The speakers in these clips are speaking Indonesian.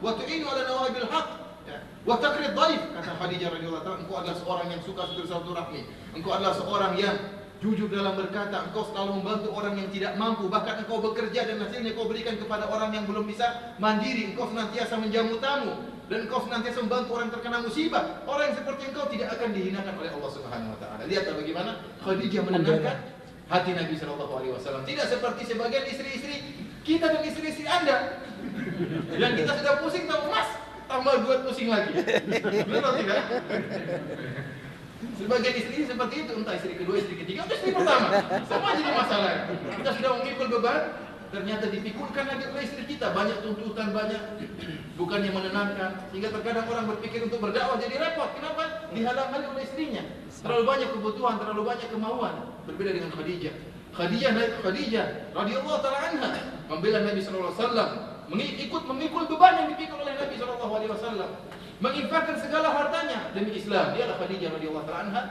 wa tu'inu 'ala nawabil haqq, ya, wa taqrid dhaif. Kata Khadijah radhiyallahu taala, engkau adalah seorang yang suka bersilaturahmi, engkau adalah seorang yang jujur dalam berkata, engkau selalu membantu orang yang tidak mampu, bahkan engkau bekerja dan hasilnya kau berikan kepada orang yang belum bisa mandiri, engkau senantiasa menjamu tamu, dan engkau senantiasa membantu orang terkena musibah. Orang yang seperti engkau tidak akan dihinakan oleh Allah Subhanahu wa taala. Lihat bagaimana Khadijah menenangkan hati Nabi sallallahu alaihi wasallam. Tidak seperti sebagian istri-istri kita dan istri-istri Anda yang kita sudah pusing tahu, Mas, tambah buat pusing lagi. Benar atau tidak? Sebagian istri seperti itu, entah istri kedua, istri ketiga, atau istri pertama, sama jadi masalah. Kita sudah memikul beban, ternyata dipikulkan lagi oleh istri kita. Banyak tuntutan, banyak bukannya menenangkan, sehingga terkadang orang berpikir untuk berdakwah jadi repot. Kenapa? Dihalang-halangi oleh istrinya. Terlalu banyak kebutuhan, terlalu banyak kemauan. Berbeda dengan Khadijah. Khadijah radhiyallahu taala anha membela Nabi sallallahu alaihi wasallam, ikut memikul beban yang dipikul oleh Nabi sallallahu alaihi wasallam, menginfakkan segala hartanya demi Islam. Dialah Khadijah radhiyallahu taala anha.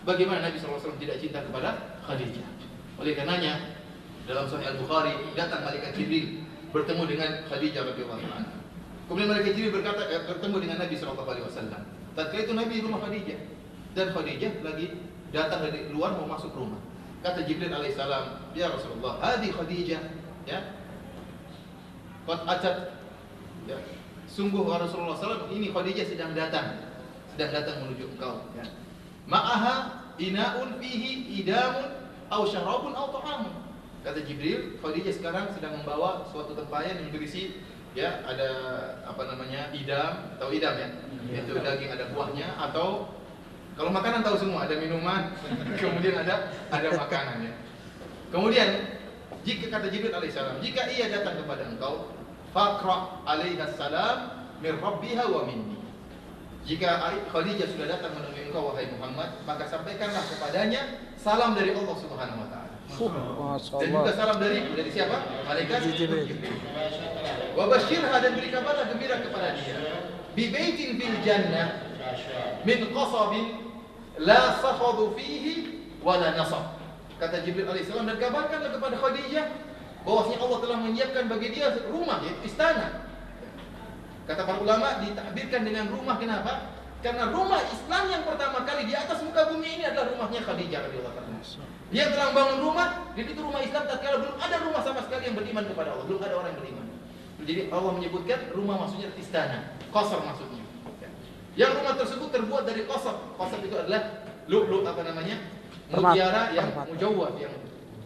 Bagaimana Nabi sallallahu alaihi wasallam tidak cinta kepada Khadijah? Oleh karenanya dalam Sahih Al-Bukhari datang malaikat Jibril bertemu dengan Khadijah radhiyallahu taala anha. Kemudian malaikat Jibril berkata bertemu dengan Nabi sallallahu alaihi wasallam. Tatkala itu Nabi di rumah Khadijah dan Khadijah lagi datang dari luar mau masuk rumah. Kata Jibril alaihissalam, ya Rasulullah, hadi Khadijah, ya, qad atat, ya, sungguh Rasulullah SAW, ini Khadijah sedang datang menuju engkau, ya. Ma'aha ina'un fihi idamun aw syarabun aw ta'amun. Kata Jibril, Khadijah sekarang sedang membawa suatu tempayan yang berisi, ya, ada apa namanya, idam, tahu idam ya, itu daging, ada buahnya, atau kalau makanan tahu semua, ada minuman, kemudian ada makanan, ya. Kemudian jika kata Jibril alaihissalam, jika ia datang kepada engkau, faqra alaiha salam min rabbiha wa minni. Jika Khadijah sudah datang menemui engkau wahai Muhammad, maka sampaikanlah kepadanya salam dari Allah Subhanahu wa taala. Dan juga salam dari siapa? Malaikat Jibril. Wa basyirha, dan beri kabar gembira kepada dia. Bi baitin fil jannah min qasabin la sakhadu fihi wala nasab. Kata Jibril alaihissalam, dan kabarkanlah kepada Khadijah bahwasanya Allah telah menyiapkan bagi dia rumah, yaitu istana. Kata para ulama ditakbirkan dengan rumah, kenapa? Karena rumah Islam yang pertama kali di atas muka bumi ini adalah rumahnya Khadijah radhiyallahu anha. Dia telah bangun rumah, dan itu rumah Islam tatkala belum ada rumah sama sekali yang beriman kepada Allah, belum ada orang yang beriman. Jadi Allah menyebutkan rumah maksudnya istana, qasr maksudnya. Yang rumah tersebut terbuat dari qasr. Qasr itu adalah lu'lu', apa namanya? Mutiara yang mujawwad, yang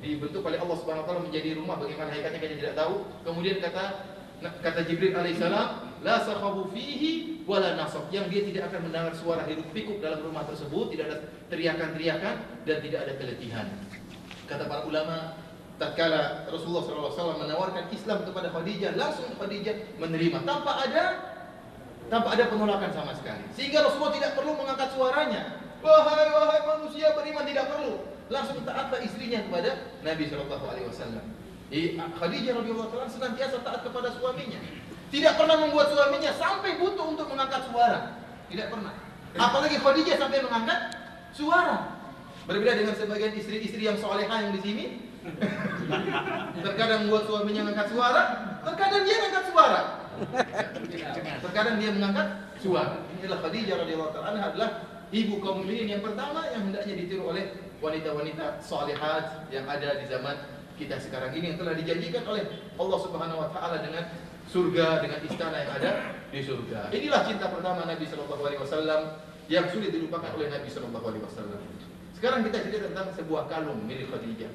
dibentuk oleh Allah Subhanahu wa taala menjadi rumah. Bagaimana hakikatnya kita tidak tahu. Kemudian kata Jibril alaihissalam, la sakhabu fihi wala nasab, yang dia tidak akan mendengar suara hiruk pikuk dalam rumah tersebut, tidak ada teriakan-teriakan dan tidak ada keletihan. Kata para ulama, tatkala Rasulullah SAW menawarkan Islam kepada Khadijah, langsung Khadijah menerima tanpa ada penolakan sama sekali. Sehingga Rasulullah tidak perlu mengangkat suaranya. Wahai manusia beriman, tidak perlu. Langsung taatlah istrinya kepada Nabi SAW. Khadijah radhiyallahu anha senantiasa taat kepada suaminya. Tidak pernah membuat suaminya sampai butuh untuk mengangkat suara. Tidak pernah. Apalagi Khadijah sampai mengangkat suara. Berbeda dengan sebagian istri-istri yang solehah yang di sini. Terkadang membuat suaminya mengangkat suara, terkadang dia mengangkat suara. Terkadang dia mengangkat suara. Inilah Khadijah radhiyallahu anha adalah ibu kaum mukminin yang pertama yang hendaknya ditiru oleh wanita-wanita salihat yang ada di zaman kita sekarang ini, yang telah dijanjikan oleh Allah Subhanahu wa taala dengan surga, dengan istana yang ada di surga. Inilah cinta pertama Nabi sallallahu alaihi wasallam yang sulit dilupakan oleh Nabi sallallahu alaihi wasallam. Sekarang kita cerita tentang sebuah kalung milik Khadijah.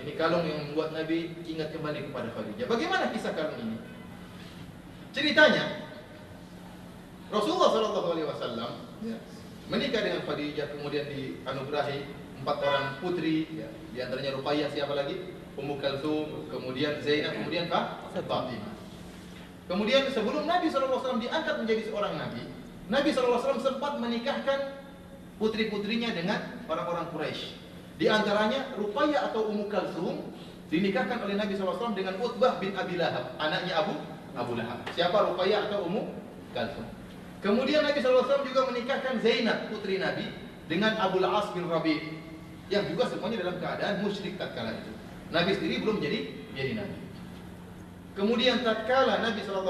Ini kalung yang membuat Nabi ingat kembali kepada Khadijah. Bagaimana kisah kalung ini? Ceritanya, Rasulullah SAW menikah dengan Khadijah, kemudian dianugerahi 4 orang putri, ya. Di antaranya Ruqayyah, siapa lagi? Ummu Kalsum, kemudian Zainab, kemudian Fatimah. Kemudian sebelum Nabi SAW diangkat menjadi seorang Nabi, Nabi SAW sempat menikahkan putri-putrinya dengan orang-orang Quraisy. Di antaranya Ruqayyah atau Ummu Kalsum dinikahkan oleh Nabi SAW dengan Utbah bin Abi Lahab, anaknya Abu Lahab. Siapa Ruqayyah atau Ummu Kalsum? Kemudian Nabi SAW juga menikahkan Zainab, putri Nabi, dengan Abul As bin Rabi', yang juga semuanya dalam keadaan musyrik tatkala itu. Nabi sendiri belum jadi Nabi. Kemudian tatkala Nabi SAW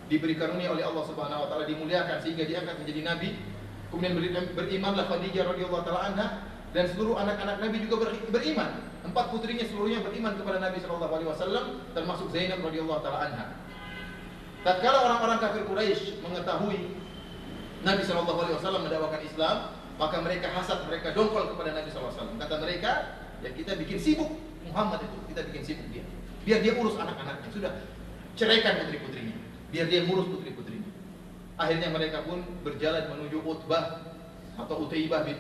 diberi karunia oleh Allah Subhanahu wa taala, dimuliakan sehingga diangkat menjadi nabi. Kemudian berimanlah Khadijah radhiyallahu taala anha, dan seluruh anak-anak Nabi juga beriman. 4 putrinya seluruhnya beriman kepada Nabi sallallahu alaihi wasallam, termasuk Zainab radhiyallahu taala anha. Tatkala orang-orang kafir Quraisy mengetahui Nabi sallallahu alaihi wasallam mendakwakan Islam, maka mereka hasad, mereka dongkol kepada Nabi sallallahu alaihi wasallam. Kata mereka, ya kita bikin sibuk Muhammad itu, kita bikin sibuk dia. Biar dia urus anak-anaknya, sudah ceraikan putri-putrinya, biar dia ngurus putri-putrinya. Akhirnya mereka pun berjalan menuju Utbah atau Utaibah bin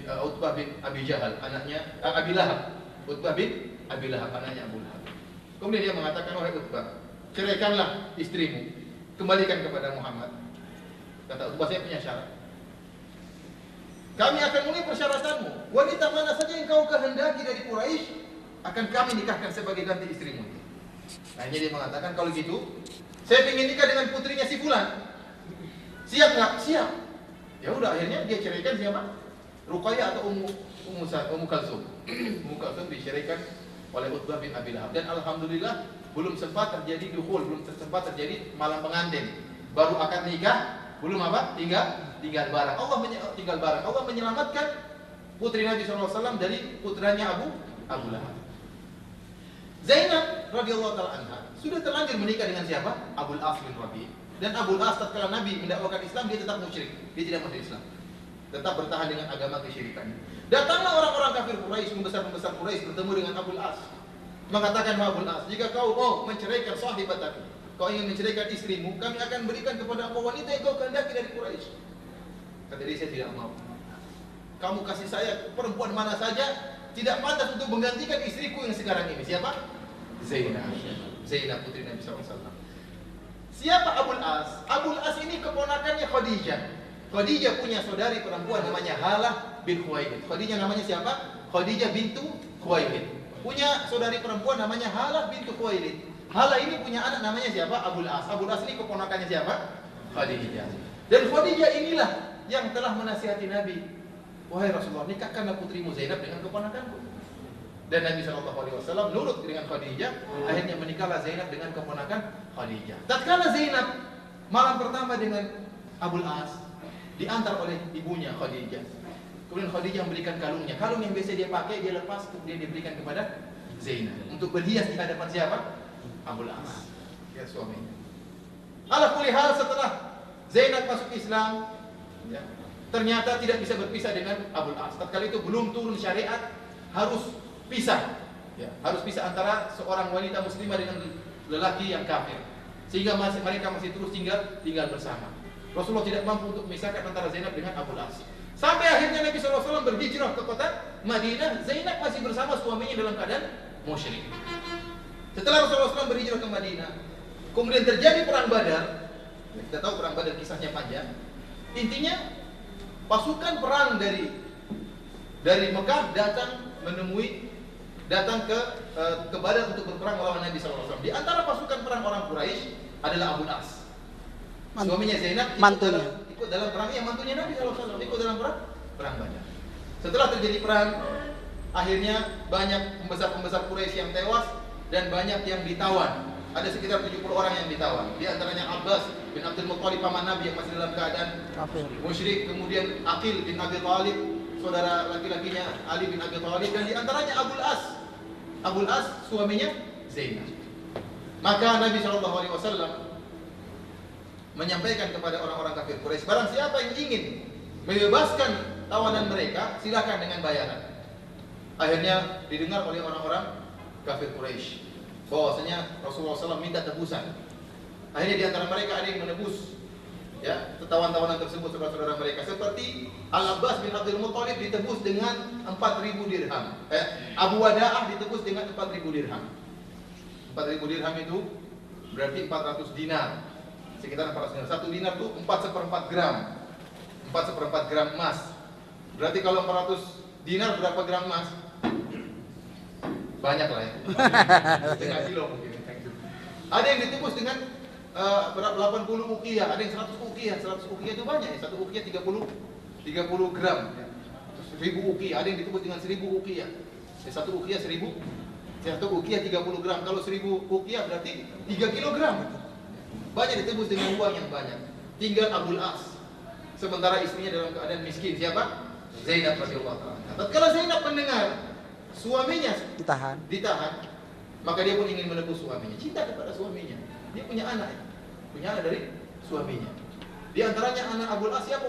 Utbah bin Abi Jahal, anaknya Abi Lahab. Utbah bin Abi Lahab, anaknya Abu Lahab. Kemudian dia mengatakan, wahai Utbah, ceraikanlah istrimu, kembalikan kepada Muhammad. Kata Utbah, saya punya syarat. Kami akan mulai persyaratanmu. Wanita mana saja yang kau kehendaki dari Quraisy akan kami nikahkan sebagai ganti istrimu. Akhirnya dia mengatakan, kalau gitu saya ingin nikah dengan putrinya si Fulan. Siap nggak? Siap. Ya udah, akhirnya dia ceraikan siapa? Ruqayyah atau Ummu Kalsum. Ummu Kalsum diceraikan oleh Utbah bin Abi Lahab. Dan alhamdulillah belum sempat terjadi dukhul, belum sempat terjadi malam pengantin. Baru akad nikah, belum apa? Tinggal barang. Tinggal barang. Allah menyelamatkan putri Nabi SAW dari putranya Abu Lahab. Zainab radhiyallahu taala anha sudah terlanjur menikah dengan siapa? Abul As bin Rabi'. Dan Abul As tatkala Nabi mendakwakan Islam, dia tetap musyrik. Dia tidak masuk Islam. Tetap bertahan dengan agama kesyirikan. Datanglah orang-orang kafir Quraisy, pembesar-pembesar Quraisy bertemu dengan Abul As. Mengatakan, wahai Abul As, jika kau mau menceraikan sahibatku, kau ingin menceraikan istrimu, kami akan berikan kepada engkau wanita yang kau kehendaki dari Quraisy. Kata dia, saya tidak mau. Kamu kasih saya perempuan mana saja, tidak pantas untuk menggantikan istriku yang sekarang ini. Siapa? Zainab. Zainab putri Nabi SAW. Siapa Abul As? Abul As ini keponakannya Khadijah. Khadijah punya saudari perempuan namanya Halah bin Khuwailid. Khadijah namanya siapa? Khadijah bintu Khuwailid. Punya saudari perempuan namanya Halah bintu Khuwailid. Halah ini punya anak namanya siapa? Abul As. Abul As ini keponakannya siapa? Khadijah. Dan Khadijah inilah yang telah menasihati Nabi, wahai Rasulullah, nikahkanlah putrimu Zainab dengan keponakanku. Dan Nabi SAW nurut dengan Khadijah. Akhirnya menikahlah Zainab dengan keponakan Khadijah. Tatkala Zainab malam pertama dengan Abul As, diantar oleh ibunya Khadijah. Kemudian Khadijah memberikan kalungnya. Kalung yang biasa dia pakai, dia lepas, kemudian diberikan kepada Zainab untuk berhias di hadapan siapa? Abul As, ya suaminya. Ala kulli hal, setelah Zainab masuk Islam, ya, ternyata tidak bisa berpisah dengan Abul As. Tatkala itu belum turun syariat harus pisah, ya, harus pisah antara seorang wanita muslimah dengan lelaki yang kafir, sehingga mereka masih terus tinggal bersama. Rasulullah tidak mampu untuk memisahkan antara Zainab dengan Abul As. Sampai akhirnya Nabi SAW berhijrah ke kota Madinah. Zainab masih bersama suaminya dalam keadaan musyrik. Setelah Rasulullah SAW berhijrah ke Madinah, kemudian terjadi perang Badar. Kita tahu perang Badar kisahnya panjang. Intinya pasukan perang dari Mekah datang ke Badar untuk berperang melawan Nabi SAW. Di antara pasukan perang orang Quraisy adalah Abul As. Suaminya Zainab ikut dalam perang, ya, mantunya Nabi SAW ikut dalam perang Badar. Setelah terjadi perang, akhirnya banyak pembesar-pembesar Quraisy yang tewas dan banyak yang ditawan. Ada sekitar 70 orang yang ditawan. Di antaranya Abbas bin Abdul Muttalib, paman Nabi yang masih dalam keadaan musyrik. Kemudian Aqil bin Abi Thalib, saudara laki-lakinya Ali bin Abi Thalib, dan di antaranya Abul As. Abul As suaminya Zainab. Maka Nabi SAW menyampaikan kepada orang-orang kafir Quraisy, barang siapa yang ingin membebaskan tawanan mereka, silakan dengan bayaran. Akhirnya didengar oleh orang-orang kafir Quraisy bahwasanya Rasulullah SAW minta tebusan. Akhirnya di antara mereka ada yang menebus, ya, tawan-tawanan tersebut saudara-saudara mereka. Seperti Al-Abbas bin Abdul Muttalib ditebus dengan 4.000 dirham. Abu Wada'ah ditebus dengan 4.000 dirham. 4.000 dirham itu berarti 400 dinar. Sekitar 400 dinar. 1 dinar itu 4/4 gram. 4/4 gram emas. Berarti kalau 400 dinar berapa gram emas? Banyak lah ya. Setengah kilo mungkin. Ada yang ditebus dengan 80 uqiyah, ada yang 100 uqiyah. 100 uqiyah itu banyak ya. 1 uqiyah 30 gram ya. 1000 uqiyah, ada yang ditebus dengan 1000 uqiyah. Ya, 1 uqiyah 1000. 1 uqiyah 30 gram. Kalau 1000 uqiyah berarti 3 kilogram. Banyak ditebus dengan uang yang banyak. Tinggal Abul As. Sementara istrinya dalam keadaan miskin. Siapa? Zainab radhiyallahu ta'ala. Tatkala Zainab mendengar suaminya ditahan, maka dia pun ingin menebus suaminya. Cinta kepada suaminya. Dia punya anak dari suaminya. Di antaranya anak Abul As siapa?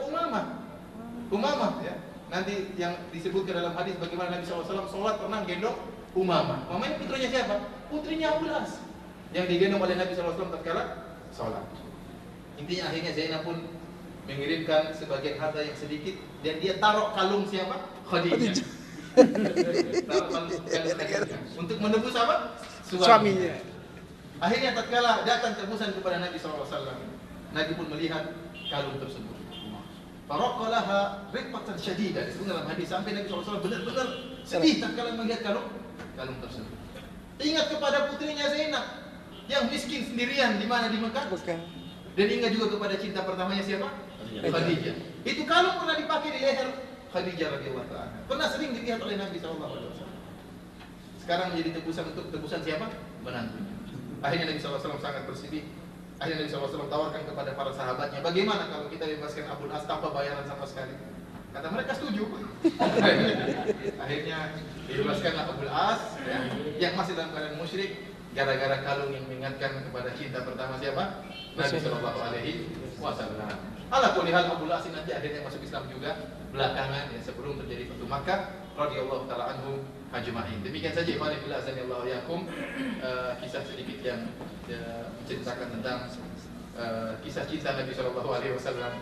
Umamah ya. Nanti yang disebutkan dalam hadis bagaimana Nabi SAW sholat pernah gendong Umamah. Umamah ini putrinya siapa? Putrinya Abul As yang digendong oleh Nabi SAW tatkala sholat. Intinya akhirnya Zainab pun mengirimkan sebagian harta yang sedikit dan dia taruh kalung siapa? Khadijah. Taruh kalung Khadijah untuk menebus apa? Suaminya. Akhirnya tatkala datang tebusan kepada Nabi SAW, Nabi pun melihat kalung tersebut. Faraqalaha riqatan syadidah. Disebut dalam hadis sampai Nabi SAW benar-benar sedih tatkala melihat kalung tersebut. Ingat kepada putrinya Zainab yang miskin sendirian di mana di Mekah. Dan ingat juga kepada cinta pertamanya siapa? Khadijah. Itu kalung pernah dipakai di leher Khadijah radhiyallahu ta'ala. Pernah sering dilihat oleh Nabi SAW. Sekarang menjadi tebusan siapa? Menantunya. Akhirnya Nabi SAW sangat bersedih. Akhirnya Nabi SAW tawarkan kepada para sahabatnya, bagaimana kalau kita bebaskan Abul As tanpa bayaran sama sekali? Kata mereka setuju. Akhirnya dibebaskanlah Abul As ya, yang masih dalam keadaan musyrik gara-gara kalung yang mengingatkan kepada cinta pertama siapa? Nabi Shallallahu Alaihi Wasallam. Ala kulli hal Abul As nanti akhirnya masuk Islam juga belakangan ya, sebelum terjadi Fatu Makkah radhiyallahu taala anhum ajma'in. Demikian saja ikhwan fillah azanillahu yakum, kisah sedikit yang menceritakan tentang kisah cinta Nabi Shallallahu Alaihi Wasallam.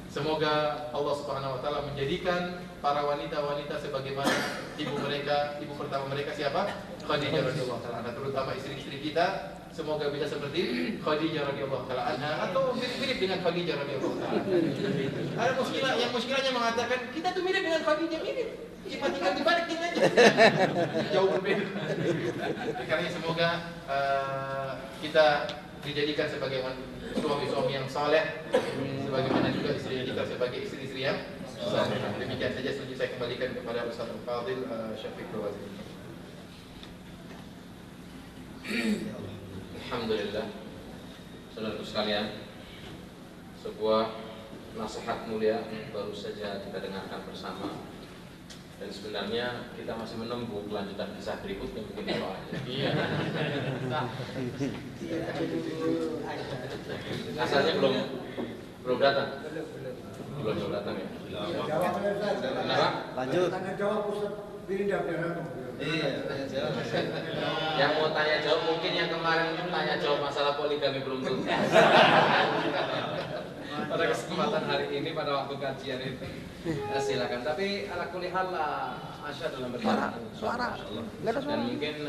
Semoga Allah Subhanahu Wa Taala menjadikan para wanita-wanita sebagaimana ibu pertama mereka siapa? Khadijah radhiyallahu taala, terutama istri-istri kita. Semoga bisa seperti Khadijah radhiyallahu taala anha atau mirip-mirip dengan Khadijah radhiyallahu taala. Ada muskilahnya mengatakan kita tuh mirip dengan Khadijah, mirip. Cuma tinggal dibalikin aja. Jauh berbeda. Karena semoga kita dijadikan sebagai suami-suami yang saleh, sebagaimana juga istri kita sebagai istri-istri yang saleh. Demikian saja, selanjutnya saya kembalikan kepada Ustaz Fadil Syafiq Rawazim. Alhamdulillah, saudaraku sekalian, sebuah nasihat mulia baru saja kita dengarkan bersama. Dan sebenarnya kita masih menunggu kelanjutan kisah berikutnya, mungkin kalau aja. Iya. Asalnya belum datang. Belum datang ya. Kenapa? Lanjut. Tanya jawab Ustaz Birinda biar Iya. Yang mau tanya jawab mungkin yang kemarin tanya jawab masalah poligami belum tuntas. Pada kesempatan hari ini pada waktu kajian itu silakan. Tapi ala kulli hal asya dalam berjalan suara. Dan mungkin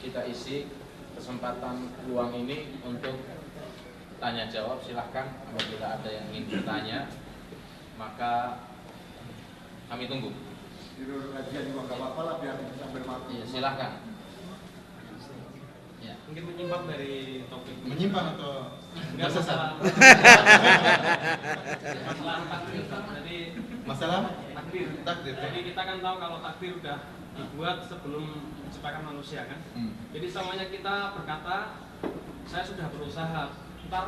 kita isi kesempatan luang ini untuk tanya jawab. Silahkan apabila ada yang ingin bertanya, maka kami tunggu. Tidur kajian juga nggak apa-apa lah biar sambil makan. Iya, silahkan. Ya. Mungkin menyimpang dari topik. Menyimpang atau enggak masalah. Masalah takdir. Jadi masalah takdir. Jadi kita kan tahu kalau takdir udah dibuat sebelum menciptakan manusia kan. Jadi semuanya kita berkata saya sudah berusaha, ntar